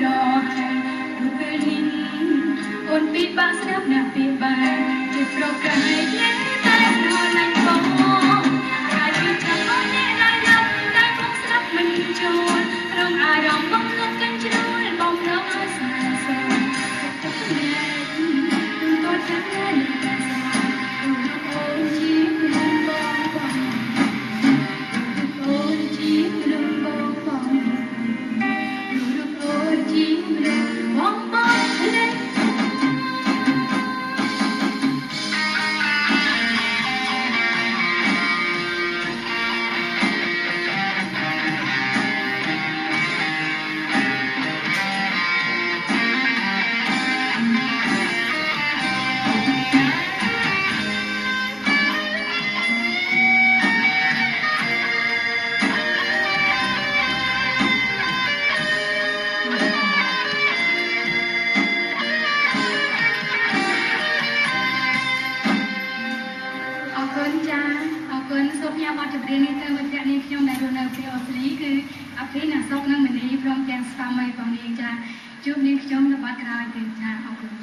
រហែរូបពេលនេះអូនពីបាក់ស្រាប់ណាស់ពីបែរជាប្រកែកលែងតែរលាញ់បងកាលពីចាំអូនអ្នកឡើយឡើយតែបងស្រាប់មិនចូលរងអារម្មណ៍បងនឹកកាន់ជ្រួលបងរងឲ្យស្នេហ៍សូមទុកតែកត់ចាំតែនឹងតែអូនជាមនុស្សបងបងអូនជាមនុស្សបងបងអូនជាមនុស្សបងបងលេសូមផ្ញើបទចម្រៀងនេះទៅមិត្តភក្តិនាងខ្ញុំដែលរស់នៅទីអូស្ត្រាលីគឺអាភីណាសុកនិងមនីព្រមទាំងស្វាមីរបស់នាងចាជួបនាងខ្ញុំនៅបទក្រោយទៀតចាអរគុណ